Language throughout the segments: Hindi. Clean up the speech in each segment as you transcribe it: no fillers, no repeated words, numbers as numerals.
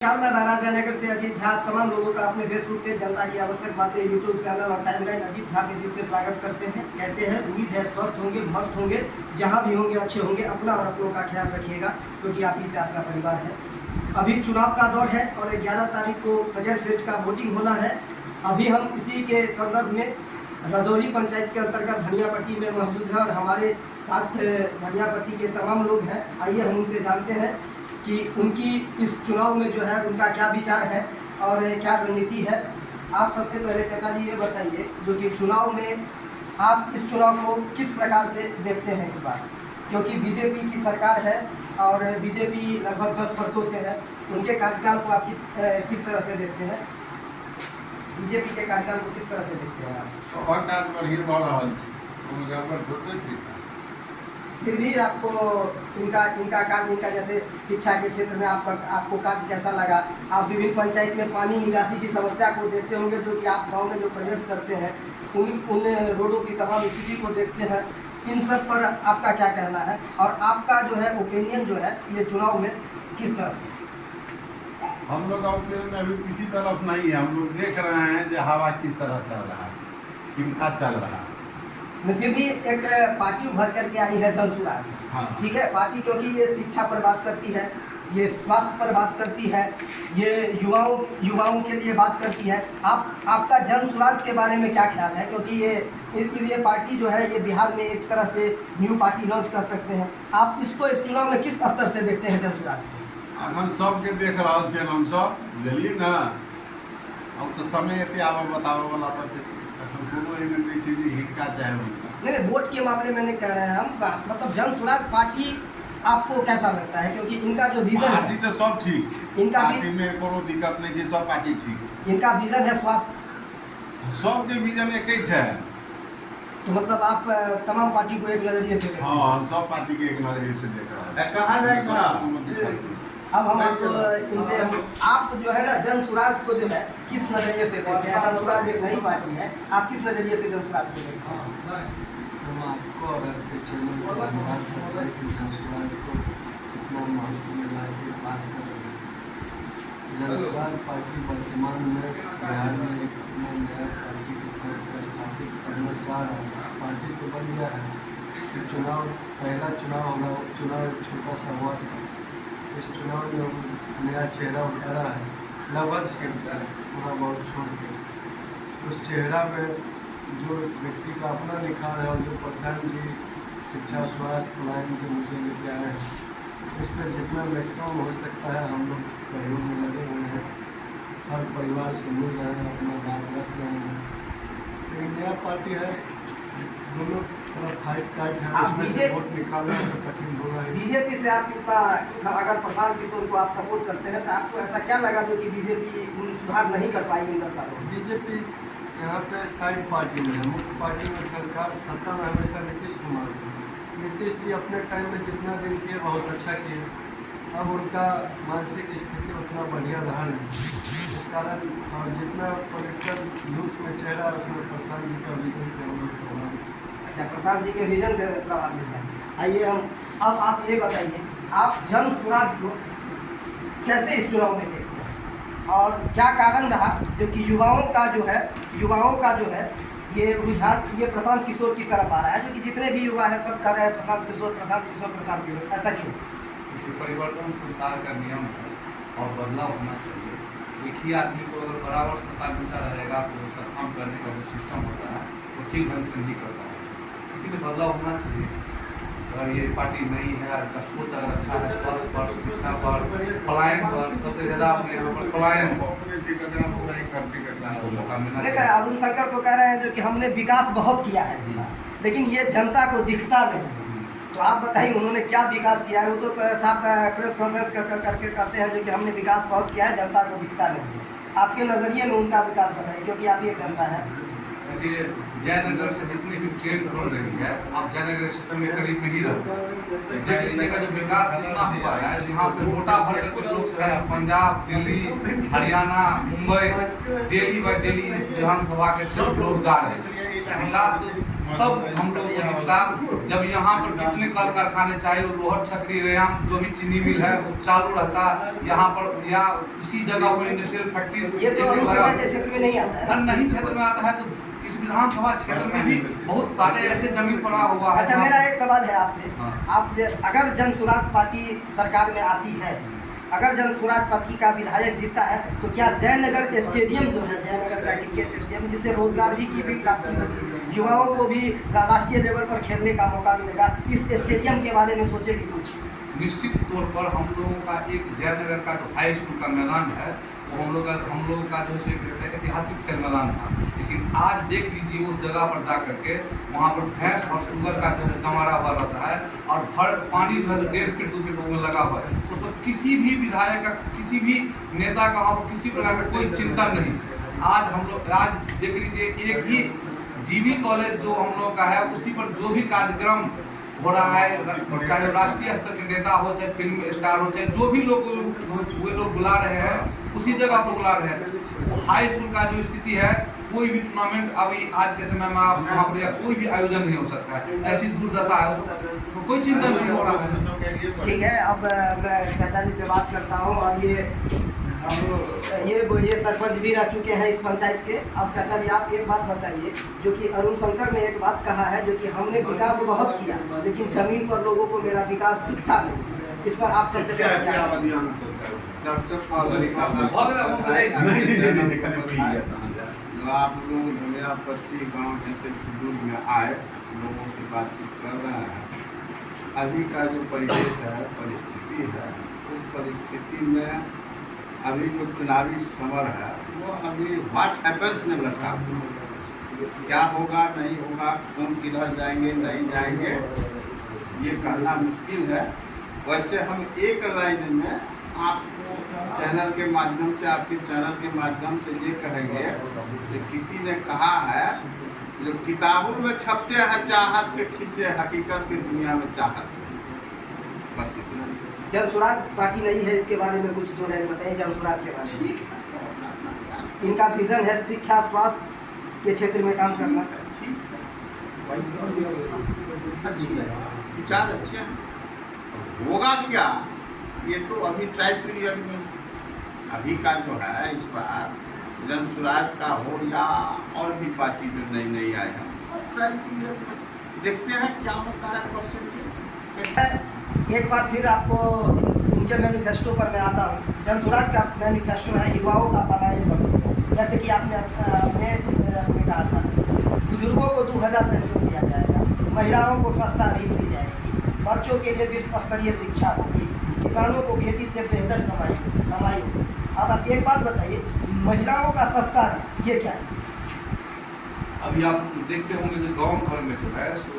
नमस्कार, मैं महाराज नगर से अजीत झा तमाम लोगों का अपने फेसबुक पेज जनता की आवश्यक बातें यूट्यूब चैनल और टाइमलाइन अजीत झा के दिल से स्वागत करते हैं। कैसे हैं? उम्मीद है स्वस्थ होंगे, मस्त होंगे, जहां भी होंगे अच्छे होंगे। अपना और अपनों का ख्याल रखिएगा क्योंकि आप ही से आपका परिवार है। अभी चुनाव का दौर है और 11 तारीख को सेकेंड फेज का वोटिंग होना है। अभी हम इसी के संदर्भ में रजौली पंचायत के अंतर्गत धनियापट्टी में मौजूद है और हमारे साथ धनियापट्टी के तमाम लोग हैं। आइए हम उनसे जानते हैं कि उनकी इस चुनाव में जो है उनका क्या विचार है और क्या रणनीति है। आप सबसे पहले चाचा जी ये बताइए जो कि चुनाव में आप इस चुनाव को किस प्रकार से देखते हैं इस बार, क्योंकि बीजेपी की सरकार है और बीजेपी लगभग 10 वर्षों से है। उनके कार्यकाल को आप किस तरह से देखते हैं? बीजेपी के कार्यकाल को किस तरह से देखते हैं आप? फिर भी आपको इनका कार्य, इनका जैसे शिक्षा के क्षेत्र में आपको कार्य कैसा लगा? आप विभिन्न पंचायत में पानी निकासी की समस्या को देखते होंगे, जो कि आप गांव में जो प्रवेश करते हैं उन रोडों की तमाम स्थिति को देखते हैं। इन सब पर आपका क्या कहना है और आपका जो है ओपिनियन जो है ये चुनाव में किस तरफ? हम लोग का ओपिनियन अभी किसी तरफ नहीं है। हम लोग देख रहे हैं जो हवा किस तरह चल रहा है, किनका चल रहा है। फिर भी एक पार्टी उभर करके आई है जनसुराज। हाँ। ठीक है, पार्टी क्योंकि ये शिक्षा पर बात करती है, ये स्वास्थ्य पर बात करती है, ये युवाओं के लिए बात करती है। आपका जनसुराज के बारे में क्या ख्याल है? क्योंकि ये पार्टी जो है ये बिहार में एक तरह से न्यू पार्टी लॉन्च कर सकते हैं। आप इसको इस चुनाव में किस स्तर से देखते हैं जनसुराज को? अखन सबके देख रहा छे हम सब, बुझलिए ना। अब तो समय एते आब बतावे वाला पर कोनो एहन नहीं छै जे हिटका चाहे हुनका। नहीं, वोट के मामले में नहीं कह रहे हैं हम, मतलब जनसुराज पार्टी आपको कैसा लगता है? क्योंकि इनका जो विजन है, पार्टी तो सब ठीक है, इनका पार्टी में कोनो दिक्कत नहीं है, सब पार्टी ठीक है। इनका विजन है स्वास्थ्य, सबके विजन एक ही है। तो मतलब आप तमाम पार्टी को एक नजरिए से देखते हैं। हाँ, हम सब पार्टी के एक नजरिए से देख रहे हैं। कहाँ जाएगा? अब हम आपको इनसे आप जो है ना जनसुराज को जो है किस नजरिए से देखते हैं? जनसुराज एक नई पार्टी है, आप किस नजरिए से जनसुराज को देखते हैं? हम आपको अगर धन्यवाद करते हैं कि जनसुराज को इतना महत्व मिला के बात कर रहे हैं। जनसुराज पार्टी वर्तमान में बिहार में एक नया पार्टी के तौर पर स्थापित करना चाह रहा है। पार्टी तो बन गया है कि पहला चुनाव होगा। चुनाव एक छोटा सा हुआ था, इस चुनाव में नया चेहरा उतारा है, लगभग सिर्फ थोड़ा बहुत छोड़ के। उस चेहरा में जो व्यक्ति का अपना निखार है और जो प्रशांत जी शिक्षा, स्वास्थ्य, पलायन के मुद्दे लेके आए हैं, उस पर जितना मैक्सिमम हो सकता है हम लोग सहयोग में लगे हुए हैं। हर परिवार से मिल रहे हैं, अपना बात रख रहे हैं। एक नया पार्टी है, दोनों तरफ फाइट है, उसमें से वोट निकालना तो कठिन होगा। बीजेपी से आप कितना, अगर प्रशांत किशोर को आप सपोर्ट करते हैं तो आपको ऐसा क्या लगा जो कि बीजेपी सुधार नहीं कर पाई इन 10 सालों में? बीजेपी यहाँ पे साइड पार्टी में है, मुख्य पार्टी में सरकार सत्ता में हमेशा नीतीश कुमार थे। नीतीश जी अपने टाइम में जितना दिन किए बहुत अच्छा किए। अब उनका मानसिक स्थिति उतना बढ़िया रहा नहीं, इस कारण और जितना पॉलिटिकल यूथ में चेहरा है उसमें प्रशांत जी का विजन से हम लोग प्रभावित। अच्छा, प्रशांत जी के विजन से प्रभावित है। आइए अब आप ये बताइए, आप जनसुराज को कैसे इस चुनाव में देखते हैं और क्या कारण रहा जो कि युवाओं का जो है ये रुझान ये प्रशांत किशोर की तरफ आ रहा है, जो कि जितने भी युवा हैं सब कर रहे हैं प्रशांत किशोर, ऐसा क्यों? परिवर्तन संसार का नियम है और बदलाव होना चाहिए। एक ही आदमी को अगर बराबर सत्ता मिलता रहेगा तो उसका काम करने का जो सिस्टम होता है वो ठीक ढंग से नहीं करता है, इसीलिए बदलाव होना चाहिए। अगर ये पार्टी नई है, इसका सोच अगर अच्छा है, स्वास्थ्य पर, शिक्षा पर, पलायन पर, सबसे ज़्यादा अपने यहाँ पर पलायन मौका मिलना चाहिए। अरुण शंकर को कह रहे हैं जो कि हमने विकास बहुत किया है, लेकिन ये जनता को दिखता नहीं। तो आप बताइए उन्होंने क्या विकास किया है? वो तो साफ प्रेस कॉन्फ्रेंस करके कहते हैं जो कि हमने विकास बहुत किया है, जनता को दिखता नहीं। आपके नज़रिए में उनका विकास बताइए, क्योंकि आप ये जनता है। देखिए, जयनगर से जितनी भी ट्रेन हो रही है, आप जयनगर स्टेशन के करीब में ही रहो, देख लीजिएगा जो विकास कितना हुआ है। यहाँ से मोटा भर के लोग जो है Punjab, Delhi, Haryana, Mumbai daily by daily इस विधानसभा के लोग जा रहे हैं। विकास तो तब हम लोगों को मिलता। जब यहाँ पर कितने कल कारखाने चाहे वो लोहट छकरी रेयाम जो भी चीनी मिल है वो चालू रहता, यहाँ पर या इसी जगह पर इंडस्ट्रियल फैक्ट्री ये तो अनुसंधान के क्षेत्र में नहीं आता है। नहीं क्षेत्र में आता है, तो इस विधानसभा क्षेत्र में भी बहुत सारे ऐसे जमीन पड़ा हुआ है। अच्छा, मेरा एक सवाल है आपसे। हाँ। आप अगर जन स्वराज पार्टी सरकार में आती है, अगर जन स्वराज पार्टी का विधायक जीतता है, तो क्या जयनगर स्टेडियम जो है, जयनगर का क्रिकेट स्टेडियम, जिससे रोजगार की भी प्राप्ति होगी, युवाओं को भी राष्ट्रीय लेवल पर खेलने का मौका मिलेगा, इस स्टेडियम के बारे में सोचेगी कुछ? निश्चित तौर पर हम लोगों का एक जयनगर का जो हाई स्कूल का मैदान है वो हम लोग का जो है ऐतिहासिक खेल मैदान था, लेकिन आज देख लीजिए उस जगह पर जा करके वहाँ पर भैंस और सुगर का जो है जमारा हुआ रहता है, और भर पानी जो है 1.5 फीट 2 फीट उसमें लगा हुआ है। उस पर किसी भी विधायक का, किसी भी नेता का वहाँ पर किसी प्रकार का कोई चिंतन नहीं। आज देख लीजिए एक ही डीबी कॉलेज जो हम लोग का है, उसी पर जो भी कार्यक्रम हो रहा है, चाहे राष्ट्रीय स्तर के नेता हो, चाहे फिल्म स्टार हो, चाहे जो भी लोग वो लोग बुला रहे हैं, उसी जगह पर बुला रहे हैं। वो हाई स्कूल का जो स्थिति है, कोई भी टूर्नामेंट अभी आज के समय में वहाँ पर या कोई भी आयोजन नहीं हो सकता है, ऐसी दुर्दशा है, तो कोई चिंता नहीं हो रहा है। ठीक है, अब मैं चाचा जी से बात करता हूँ। और ये सरपंच भी रह चुके हैं इस पंचायत के। अब चाचा जी आप एक बात बताइए, जो कि अरुण शंकर ने एक बात कहा है, जो कि हमने विकास बहुत किया, लेकिन जमीन पर लोगों को मेरा विकास दिखता नहीं। इस पर आप सबसे आप लोग मेरा पश्चिमी गांव जैसे सुदूर में आए लोगों से बातचीत कर रहे हैं। अभी का जो परिवेश है, परिस्थिति है, उस परिस्थिति में अभी जो चुनावी समर है वो अभी व्हाट हैपेंस में लगता है, क्या होगा नहीं होगा, कौन किधर जाएंगे नहीं जाएंगे, ये कहना मुश्किल है। वैसे हम एक लाइन में आपको चैनल के माध्यम से, आपके चैनल के माध्यम से ये कहेंगे कि किसी ने कहा है जो किताबों में छपते हैं चाहत के खिस्से, हकीकत की दुनिया में चाहत। बस इतना। जन स्वराज पार्टी नहीं है, इसके बारे में कुछ 2 लाइन बताइए जन स्वराज के बारे में। इनका विजन है शिक्षा स्वास्थ्य के क्षेत्र में काम करना। अच्छी है, विचार अच्छे हैं। होगा क्या, ये तो अभी ट्राई पीरियड में, अभी का जो है इस बार जन स्वराज का हो या और भी पार्टी जो नई नई आए हैं, ट्राई पीरियड में देखते हैं क्या होता है। एक बार फिर आपको इनके मैनिफेस्टो पर मैं आता हूँ। जन स्वराज का मैनिफेस्टो है युवाओं का पलायन बंद। जैसे कि आपने अपने कहा था, बुजुर्गों को 2000 पेंशन दिया जाएगा, महिलाओं को सस्ता ऋण दी जाएगी, बच्चों के लिए विश्व स्तरीय शिक्षा होगी, किसानों को खेती से बेहतर कमाई होगी। अब आप एक बात बताइए, महिलाओं का सस्ता ये क्या है? अभी आप देखते होंगे जो गांव घर में जो है सो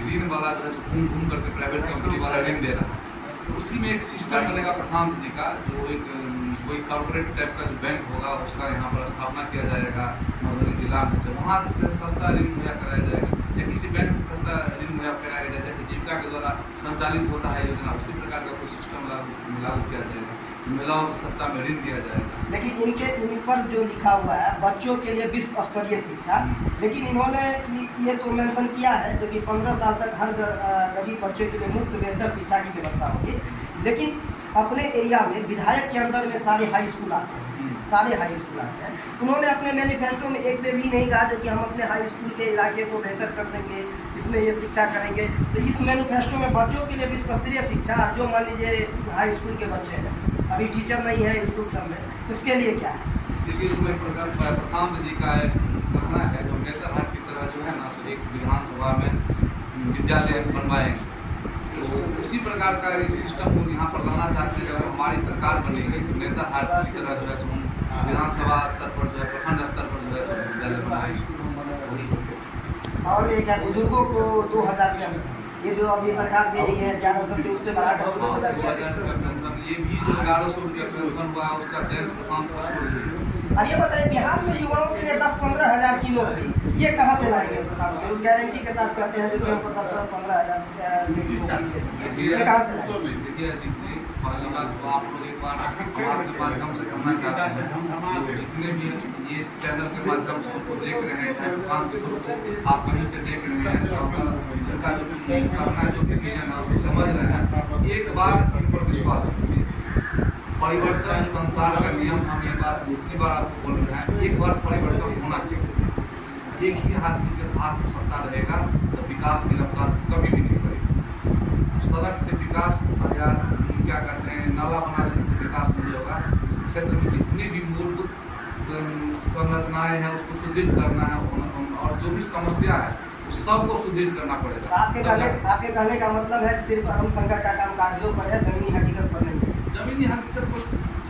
ऋण वाला जो है घूम घूम करके प्राइवेट कंपनी वाला ऋण दे रहा है, तो उसी में एक सिस्टम बनेगा प्रधान जी का, जो एक कोई कॉर्पोरेट टाइप का जो बैंक होगा उसका यहाँ पर स्थापना किया जाएगा मधुबनी जिला में। वहाँ से सस्ता ऋण मुहैया कराया जाएगा, या किसी बैंक से सस्ता ऋण मुहैया कराया जाएगा, जैसे जीविका के द्वारा संचालित होता है योजना, उसी प्रकार का कोई सिस्टम लागू किया जाएगा, महिलाओं को सस्ता में ऋण दिया जाएगा। लेकिन इन पर जो लिखा हुआ है बच्चों के लिए विश्व स्तरीय शिक्षा, लेकिन इन्होंने ये तो मेंशन किया है जो कि 15 साल तक हर गरीब बच्चों के लिए मुफ्त बेहतर शिक्षा की व्यवस्था होगी। लेकिन अपने एरिया में विधायक के अंदर में सारे हाई स्कूल आते हैं। उन्होंने अपने मैनिफेस्टो में एक पे भी नहीं कहा जो कि हम अपने हाई स्कूल के इलाके को बेहतर कर देंगे, इसमें ये शिक्षा करेंगे। तो इस मैनिफेस्टो में बच्चों के लिए विश्व स्तरीय शिक्षा, जो मान लीजिए हाई स्कूल के बच्चे हैं, अभी टीचर नहीं है स्कूल सब में, उसके लिए क्या है? क्योंकि उसमें प्रधान जी का एक कहना है जो नेतर हाट की तरह जो है ना, तो एक विधानसभा में विद्यालय बनवाएंगे, तो उसी प्रकार का एक सिस्टम को यहाँ पर लाना चाहते हैं। अगर हमारी सरकार बनेगी तो नेता हाट की तरह जो है विधानसभा स्तर पर जो है, प्रखंड स्तर पर जो है विद्यालय बनाएंगे। और ये क्या, बुजुर्गों को 2000 पेंशन, ये जो अभी सरकार दे रही है 1100 से उससे बढ़ाकर 2000 पेंशन, ये भी जो 1100 रुपया पेंशन हुआ उसका 13%। और ये बताइए, बिहार में युवाओं के लिए 10-15 हज़ार की नौकरी, ये कहाँ से लाएंगे प्रसाद? गारंटी के साथ कहते हैं जो कि हमको 10-15 हज़ार ये कहाँ से लाएंगे? देखिए अजीत जी, पहली बात तो आप लोग एक बार आपके माध्यम से कहना के साथ चाहते धमधमा हैं दे। जितने भी ये इस चैनल के माध्यम से उसको देख रहे हैं, चाहे दुकान के थ्रू आप कहीं से देख रहे हैं, उनका जो करना जो है ना उसको समझ रहे हैं, एक बार इन पर विश्वास कीजिए। परिवर्तन संसार का नियम, हम ये बात दूसरी बार आपको बोल रहे हैं, एक बार परिवर्तन होना चाहिए। एक ही हाथ के हाथ में सत्ता रहेगा तो विकास की रफ्तार कभी भी नहीं बढ़ेगी। सड़क से विकास या क्या कहते हैं नाला बना देने से विकास नहीं होगा। इस क्षेत्र में जितनी भी मूलभूत संरचनाएं हैं उसको सुदृढ़ करना है, और जो भी समस्या है उस सबको सुदृढ़ करना पड़ेगा। आपके कहने का मतलब है सिर्फ अरुण शंकर का काम कागजों पर है, जमीनी हकीकत पर नहीं है। जमीनी हकीकत पर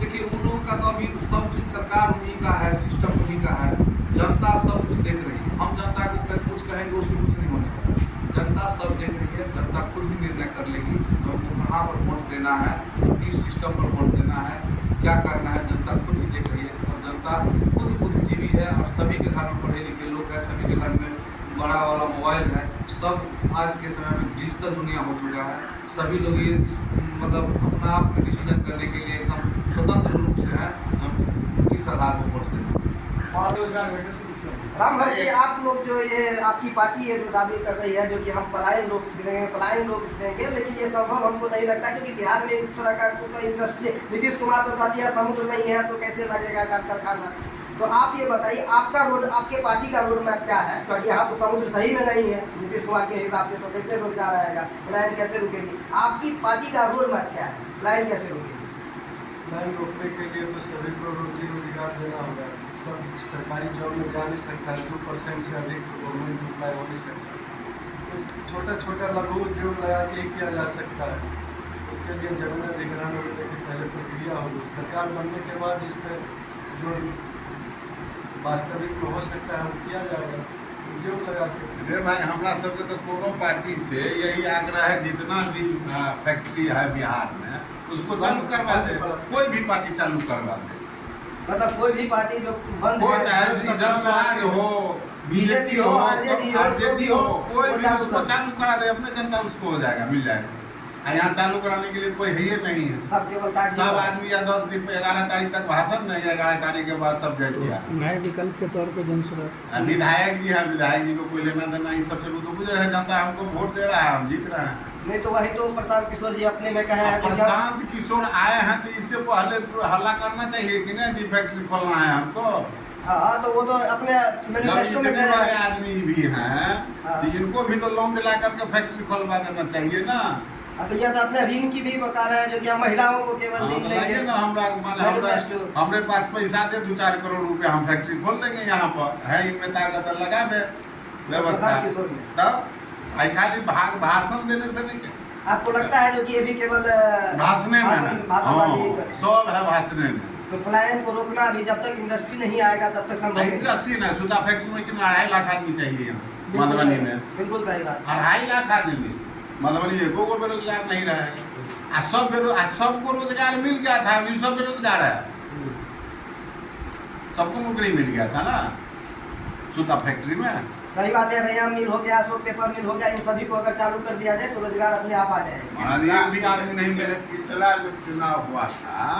देखिए, उन लोगों का तो अभी सब चीज सरकार उन्हीं का है, सिस्टम उन्हीं का है, जनता सब कुछ देख रही है। हम जनता को कुछ कहेंगे उससे कुछ नहीं होने वाला। जनता सब देख रही है, जनता खुद ही निर्णय कर लेगी हमको कहाँ पर वोट देना है, किस सिस्टम पर वोट देना है, क्या करना है, जनता खुद ही देख रही है। और जनता खुद बुद्धिजीवी है, और सभी के घर में पढ़े लिखे लोग हैं, सभी के घर में बड़ा वाला मोबाइल है। सब आज के समय में डिजिटल दुनिया हो चुका है। सभी लोग ये मतलब अपना आप में डिसीजन करने के लिए एकदम स्वतंत्र रूप से है हम किस आधार पर वोट दें। और रामभर जी, आप लोग जो ये आपकी पार्टी है जो दावी कर रही है जो कि हम पलायन लोग देंगे, लेकिन ये संभव हमको नहीं लगता, क्योंकि बिहार में इस तरह का कोई इंडस्ट्री, नीतीश कुमार तो कहती है समुद्र नहीं है तो कैसे लगेगा कारखाना। तो आप ये बताइए, आपका रोड, आपके पार्टी का रोड मैप क्या है? क्योंकि यहाँ तो समुद्र सही में नहीं है नीतीश कुमार के हिसाब से, तो कैसे रोजगार आएगा, पलायन कैसे रुकेगी? आपकी पार्टी का रोड मैप क्या है, पलायन कैसे रुकेगी? लाइन रोकने के लिए तो सभी को रोजी रोजगार देना होगा। सब सरकारी जॉब में जा नहीं सकता, 2% से अधिक गवर्नमेंट अप्लाई हो नहीं सकता। तो छोटा छोटा लघु उद्योग लगा के किया जा सकता है। उसके लिए जमीन अधिग्रहण होने की पहले प्रक्रिया होगी। सरकार बनने के बाद इस पर जो वास्तविक हो सकता है वो किया जाएगा, उद्योग लगा के। अरे भाई, हमारा सबके तो कोनो पार्टी से यही आग्रह है, जितना भी फैक्ट्री है बिहार में उसको चालू करवा दे। कोई भी पार्टी चालू करवा दे, मतलब कोई भी पार्टी जो बंद हो है, चाहे जनसुराज हो, बीजेपी हो, आरजेडी हो, कोई भी उसको चालू करा दे, अपने जनता उसको हो जाएगा, मिल जाएगा। यहाँ चालू कराने के लिए कोई है ही नहीं है। सब केवल सब आदमी या 10 दिन 11 तारीख तक भाषण नहीं है, 11 तारीख के बाद सब जैसे नए विकल्प के तौर पे जनसुराज विधायक जी है, विधायक जी को कोई लेना देना इस सब से तो गुजर है। जनता हमको वोट दे रहा है, हम जीत रहे हैं। नहीं तो वही तो प्रशांत किशोर जी अपने में कहे हैं कि प्रशांत किशोर आए हैं तो इससे पहले हल्ला करना चाहिए कि नहीं जी फैक्ट्री खोलना है हमको। हाँ, तो वो तो अपने जब मैनिफेस्टो में इतने कह रहे बड़े हैं। आदमी भी हैं तो इनको भी तो लोन दिला करके फैक्ट्री खोलवा देना चाहिए ना। तो ये तो अपने ऋण की भी बता रहे हैं जो कि हम महिलाओं को केवल ऋण देंगे ना हमरे पास पैसा दे 2-4 करोड़ रुपए, हम फैक्ट्री खोल देंगे यहाँ पर है, इनमें ताकत लगा दे व्यवस्था। प्रशांत किशोर में तब आई खाली भाषण देने से नहीं, आपको लगता है जो कि ये भी केवल भाषणे में भाषणबाजी ही करे? सब है भाषणे में। तो पलायन को रोकना अभी जब तक इंडस्ट्री नहीं आएगा तब तक संभव नहीं। इंडस्ट्री नहीं, सुधा फैक्ट्री में कितना 2.5 लाख आदमी चाहिए यहाँ मधुबनी में, बिल्कुल सही बात। 2.5 लाख आदमी मधुबनी एको को बेरोजगार नहीं रहेगा। सबको रोजगार मिल गया था, अभी सब बेरोजगार है, सबको नौकरी मिल गया था ना सूता फैक्ट्री में। सही बात है, रैया मिल हो गया, अशोक पेपर मिल हो गया, इन सभी को अगर चालू कर दिया जाए तो रोजगार अपने आप आ जाएगा। एक भी आदमी नहीं मिले। पिछला जो चुनाव हुआ था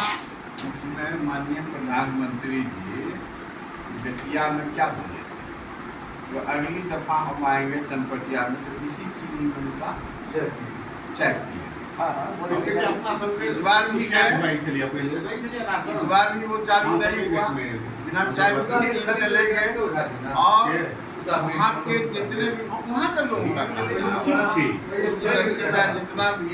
उसमें माननीय प्रधानमंत्री जी बेतिया में क्या बोले थे, तो अगली दफा हम आएंगे चनपटिया में तो इसी चीनी में उनका चेक दिए। क्योंकि अपना सबके इस बार भी है, इस बार भी वो चालू नहीं हुआ, बिना चाय के चले गए। और वहाँ के जितने भी वहाँ के लोगों का जितना भी